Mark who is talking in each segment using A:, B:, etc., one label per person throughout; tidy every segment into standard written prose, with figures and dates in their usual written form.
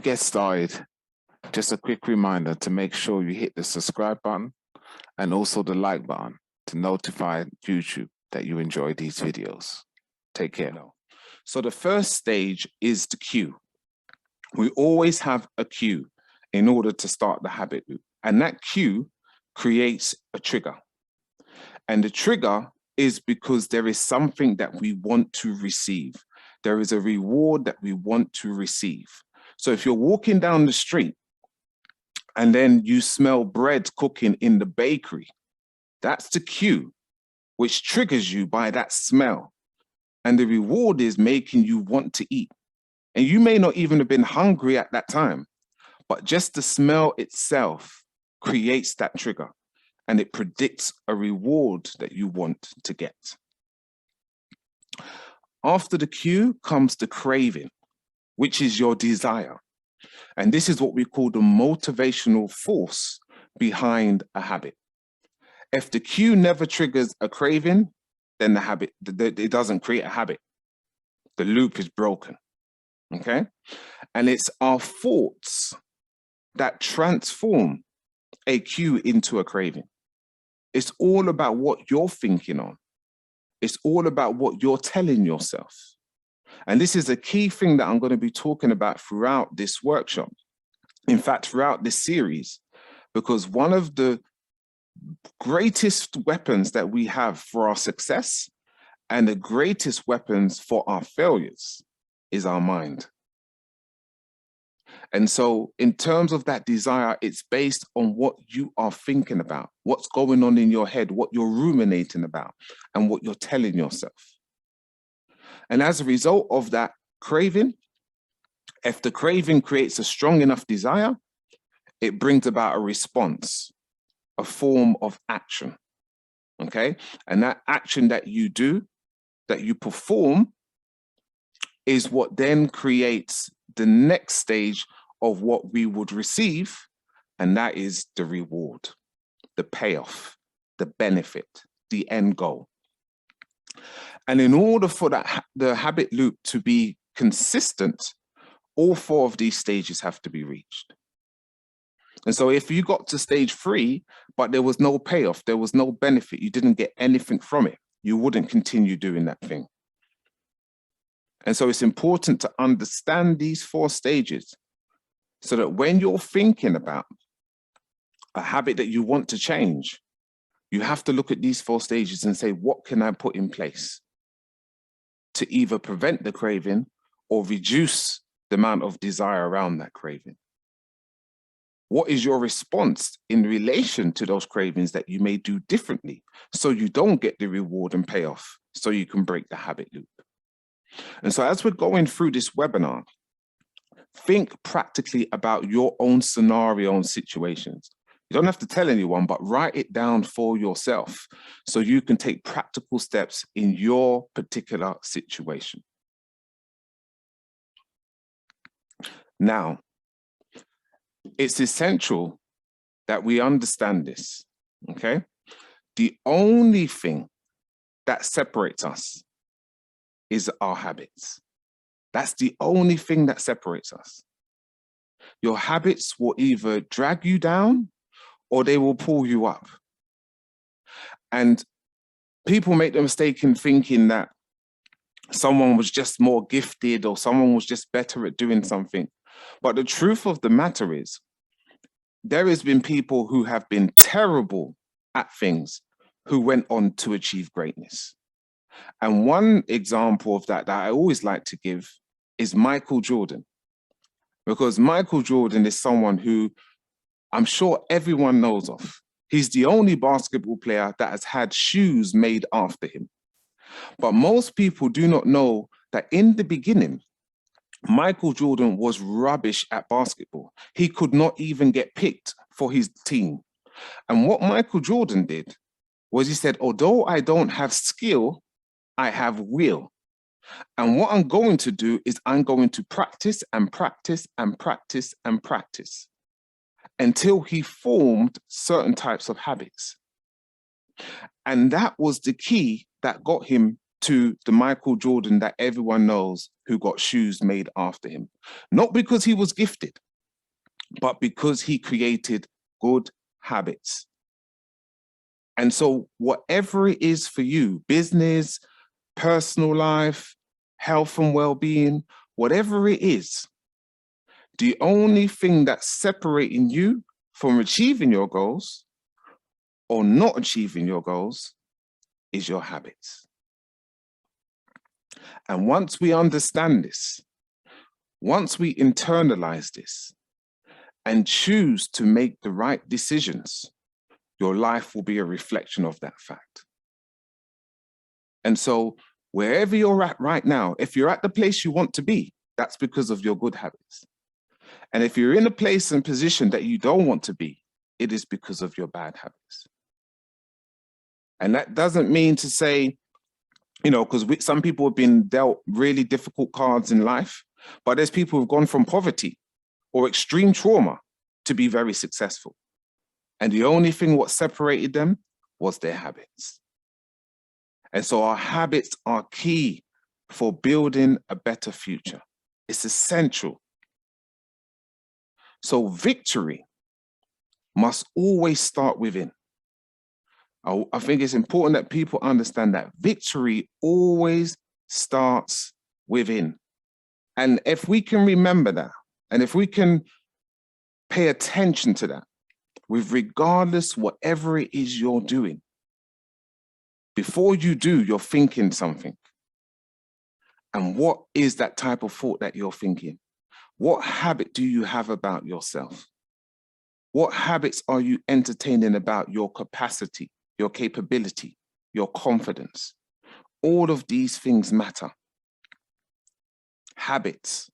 A: get started, just a quick reminder to make sure you hit the subscribe button and also the like button to notify YouTube that you enjoy these videos. Take care now. So the first stage is the cue. We always have a cue in order to start the habit loop, and that cue creates a trigger. And the trigger is because there is something that we want to receive. There is a reward that we want to receive. So if you're walking down the street and then you smell bread cooking in the bakery, that's the cue, which triggers you by that smell. And the reward is making you want to eat. And you may not even have been hungry at that time, but just the smell itself creates that trigger, and it predicts a reward that you want to get. After the cue comes the craving, which is your desire. And this is what we call the motivational force behind a habit. If the cue never triggers a craving, then the habit, it doesn't create a habit. The loop is broken, okay? And it's our thoughts that transform a cue into a craving. It's all about what you're thinking on. It's all about what you're telling yourself. And this is a key thing that I'm going to be talking about throughout this workshop. In fact, throughout this series, because one of the greatest weapons that we have for our success and the greatest weapons for our failures is our mind. And so in terms of that desire, it's based on what you are thinking about, what's going on in your head, what you're ruminating about, and what you're telling yourself. And as a result of that craving, if the craving creates a strong enough desire, it brings about a response, a form of action, okay? And that action that you do, that you perform, is what then creates the next stage of what we would receive, and that is the reward, the payoff, the benefit, the end goal. And in order for the habit loop to be consistent, all four of these stages have to be reached. And so if you got to stage 3, but there was no payoff, there was no benefit, you didn't get anything from it, you wouldn't continue doing that thing. And so it's important to understand these 4 stages so that when you're thinking about a habit that you want to change, you have to look at these 4 stages and say, what can I put in place to either prevent the craving or reduce the amount of desire around that craving? What is your response in relation to those cravings that you may do differently so you don't get the reward and payoff, so you can break the habit loop? And so as we're going through this webinar, think practically about your own scenario and situations. You don't have to tell anyone, but write it down for yourself so you can take practical steps in your particular situation. Now, it's essential that we understand this, okay? The only thing that separates us is our habits. That's the only thing that separates us. Your habits will either drag you down or they will pull you up. And people make the mistake in thinking that someone was just more gifted or someone was just better at doing something. But the truth of the matter is, there has been people who have been terrible at things who went on to achieve greatness. And one example of that I always like to give is Michael Jordan, because Michael Jordan is someone who I'm sure everyone knows of. He's the only basketball player that has had shoes made after him. But most people do not know that in the beginning, Michael Jordan was rubbish at basketball. He could not even get picked for his team. And what Michael Jordan did was he said, although I don't have skill, I have will. And what I'm going to do is I'm going to practice and practice and practice and practice until he formed certain types of habits. And that was the key that got him to the Michael Jordan that everyone knows who got shoes made after him. Not because he was gifted, but because he created good habits. And so whatever it is for you, business, personal life, health and well-being, whatever it is, the only thing that's separating you from achieving your goals or not achieving your goals is your habits. And once we understand this, once we internalize this and choose to make the right decisions, your life will be a reflection of that fact. And so wherever you're at right now, if you're at the place you want to be, that's because of your good habits. And if you're in a place and position that you don't want to be, it is because of your bad habits. And that doesn't mean to say, you know, because some people have been dealt really difficult cards in life, but there's people who've gone from poverty or extreme trauma to be very successful. And the only thing what separated them was their habits. And so our habits are key for building a better future. It's essential. So victory must always start within. I think it's important that people understand that victory always starts within. And if we can remember that, and if we can pay attention to that, with regardless whatever it is you're doing, before you do, you're thinking something. And what is that type of thought that you're thinking? What habit do you have about yourself? What habits are you entertaining about your capacity, your capability, your confidence? All of these things matter. Habits.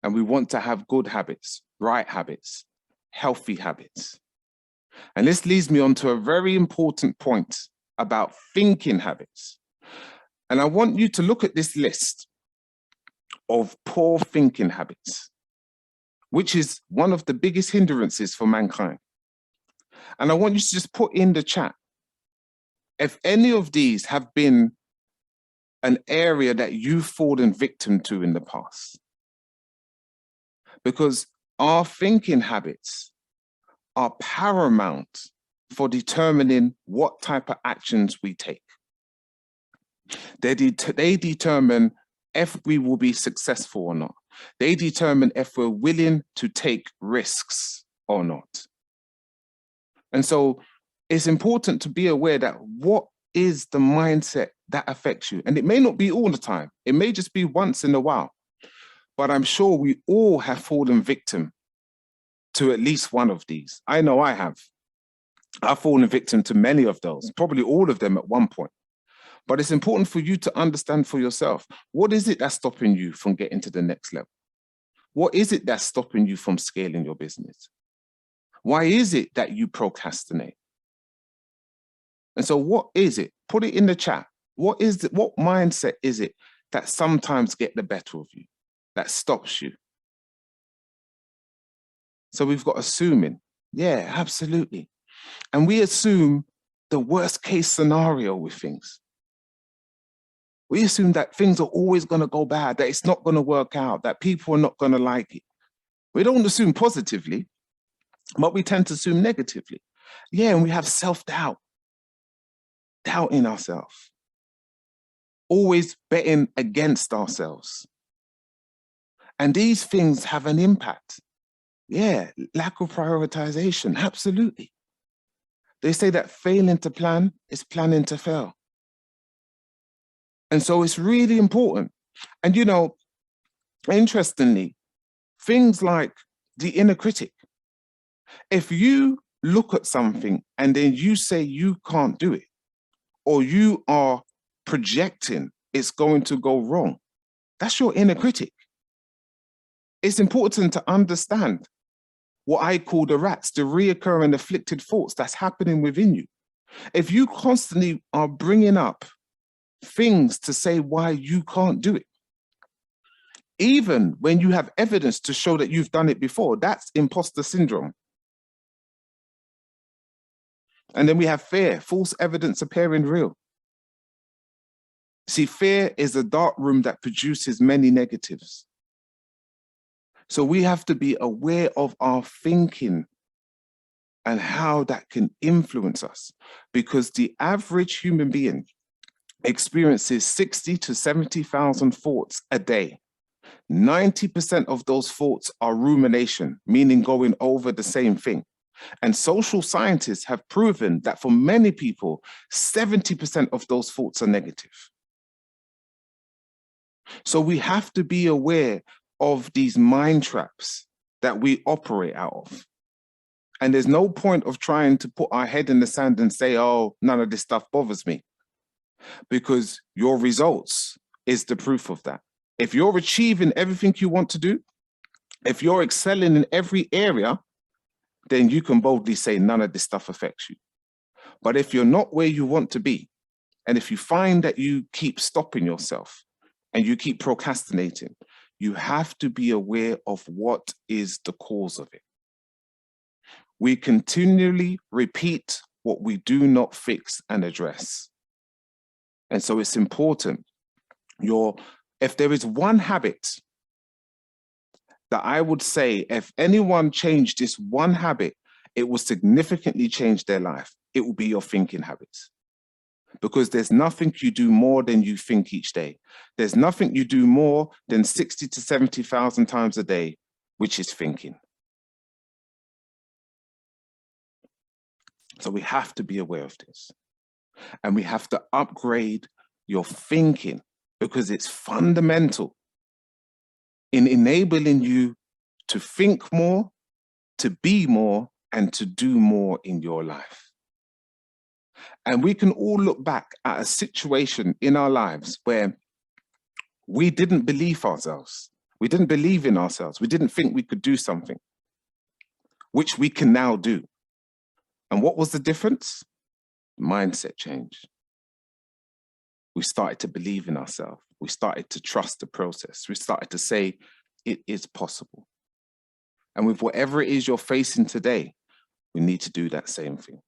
A: And we want to have good habits, right habits, healthy habits. And this leads me on to a very important point about thinking habits. And I want you to look at this list of poor thinking habits, which is one of the biggest hindrances for mankind. And I want you to just put in the chat if any of these have been an area that you've fallen victim to in the past. Because our thinking habits are paramount for determining what type of actions we take. They determine if we will be successful or not. They determine if we're willing to take risks or not. And so it's important to be aware that what is the mindset that affects you? And it may not be all the time. It may just be once in a while. But I'm sure we all have fallen victim to at least one of these. I know I have. I've fallen victim to many of those, probably all of them at one point. But it's important for you to understand for yourself, what is it that's stopping you from getting to the next level? What is it that's stopping you from scaling your business? Why is it that you procrastinate? And so what is it? Put it in the chat. What mindset is it that sometimes get the better of you, that stops you? So we've got assuming. Yeah, absolutely. And we assume the worst case scenario with things. We assume that things are always going to go bad, that it's not going to work out, that people are not going to like it. We don't assume positively, but we tend to assume negatively. Yeah, and we have self-doubt, doubting ourselves, always betting against ourselves. And these things have an impact. Yeah, lack of prioritization, absolutely. They say that failing to plan is planning to fail. And so it's really important. And, you know, interestingly, things like the inner critic. If you look at something and then you say you can't do it, or you are projecting it's going to go wrong, that's your inner critic. It's important to understand what I call the rats, the reoccurring afflicted thoughts that's happening within you. If you constantly are bringing up things to say why you can't do it, even when you have evidence to show that you've done it before, that's imposter syndrome. And then we have fear, false evidence appearing real. See, fear is a dark room that produces many negatives. So we have to be aware of our thinking and how that can influence us, because the average human being experiences 60 to 70,000 thoughts a day. 90% of those thoughts are rumination, meaning going over the same thing. And social scientists have proven that for many people, 70% of those thoughts are negative. So we have to be aware of these mind traps that we operate out of. And there's no point of trying to put our head in the sand and say, oh, none of this stuff bothers me, because your results is the proof of that. If you're achieving everything you want to do, if you're excelling in every area, then you can boldly say none of this stuff affects you. But if you're not where you want to be, and if you find that you keep stopping yourself and you keep procrastinating, you have to be aware of what is the cause of it. We continually repeat what we do not fix and address. And so it's important. If there is one habit that I would say, if anyone changed this one habit, it will significantly change their life. It will be your thinking habits. Because there's nothing you do more than you think each day. There's nothing you do more than 60 to 70,000 times a day, which is thinking. So we have to be aware of this. And we have to upgrade your thinking, because it's fundamental in enabling you to think more, to be more, and to do more in your life. And we can all look back at a situation in our lives where we didn't believe ourselves. We didn't believe in ourselves. We didn't think we could do something, which we can now do. And what was the difference? Mindset change. We started to believe in ourselves. We started to trust the process. We started to say, it is possible. And with whatever it is you're facing today, we need to do that same thing.